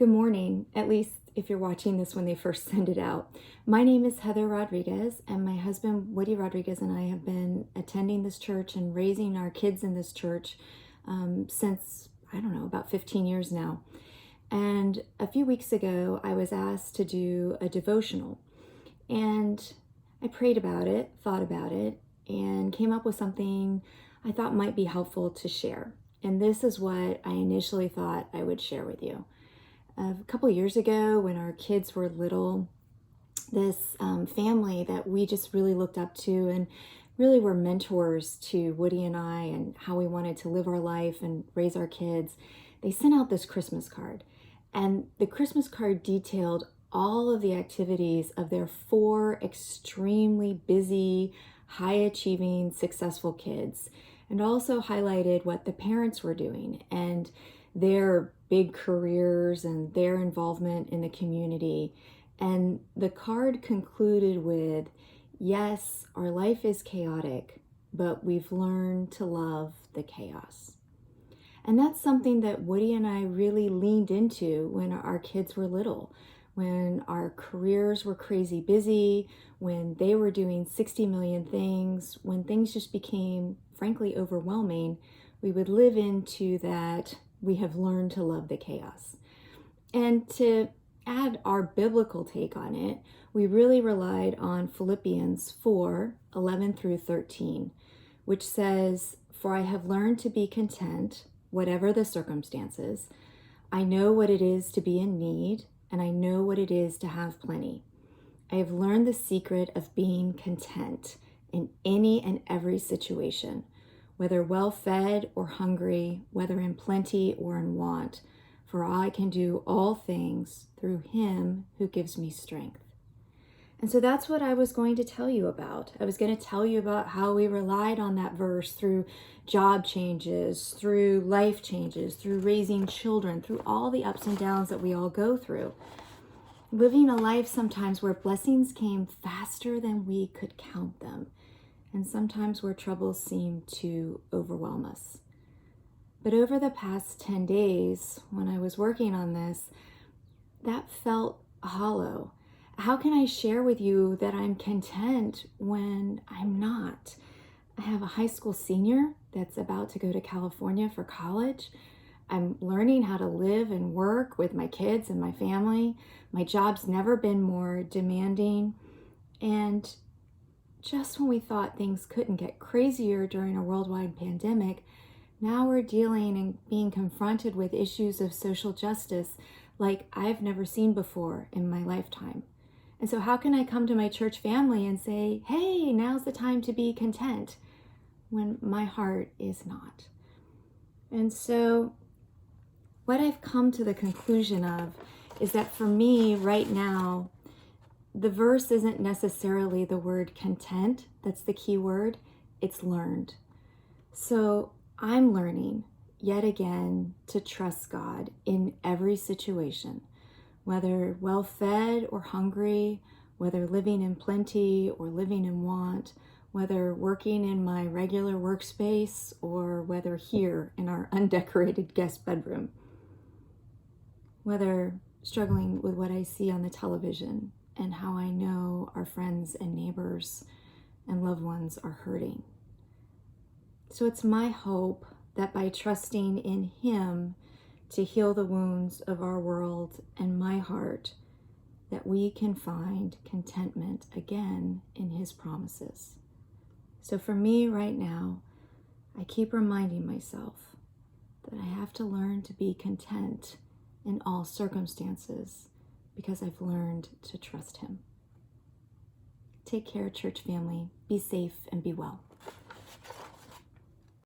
Good morning, at least if you're watching this when they first send it out. My name is Heather Rodriguez, and my husband, Woody Rodriguez, and I have been attending this church and raising our kids in this church since, I don't know, about 15 years now. And a few weeks ago, I was asked to do a devotional. And I prayed about it, thought about it, and came up with something I thought might be helpful to share. And this is what I initially thought I would share with you. A couple years ago, when our kids were little, this family that we just really looked up to and really were mentors to Woody and I and how we wanted to live our life and raise our kids, they sent out this Christmas card. And the Christmas card detailed all of the activities of their 4 extremely busy, high-achieving, successful kids, and also highlighted what the parents were doing and their big careers and their involvement in the community. And the card concluded with, yes, our life is chaotic, but we've learned to love the chaos. And that's something that Woody and I really leaned into when our kids were little, when our careers were crazy busy, when they were doing 60 million things, when things just became, frankly, overwhelming. We would live into that. We have learned to love the chaos. And to add our biblical take on it, we really relied on Philippians 4:11 through 13, which says, "For I have learned to be content, whatever the circumstances. I know what it is to be in need, and I know what it is to have plenty. I have learned the secret of being content in any and every situation, whether well-fed or hungry, whether in plenty or in want, for I can do all things through him who gives me strength." And so that's what I was going to tell you about. I was going to tell you about how we relied on that verse through job changes, through life changes, through raising children, through all the ups and downs that we all go through. Living a life sometimes where blessings came faster than we could count them, and sometimes where troubles seemed to overwhelm us. But over the past 10 days, when I was working on this, that felt hollow. How can I share with you that I'm content when I'm not? I have a high school senior that's about to go to California for college. I'm learning how to live and work with my kids and my family. My job's never been more demanding. And just when we thought things couldn't get crazier during a worldwide pandemic, now we're dealing and being confronted with issues of social justice like I've never seen before in my lifetime. And so how can I come to my church family and say, hey, now's the time to be content, when my heart is not? And so what I've come to the conclusion of is that for me right now, the verse isn't necessarily the word content. That's the key word. It's learned. So I'm learning yet again to trust God in every situation, whether well-fed or hungry, whether living in plenty or living in want, whether working in my regular workspace or whether here in our undecorated guest bedroom, whether struggling with what I see on the television and how I know our friends and neighbors and loved ones are hurting. So it's my hope that by trusting in him to heal the wounds of our world and my heart, that we can find contentment again in his promises. So for me right now, I keep reminding myself that I have to learn to be content in all circumstances because I've learned to trust him. Take care, church family. Be safe and be well.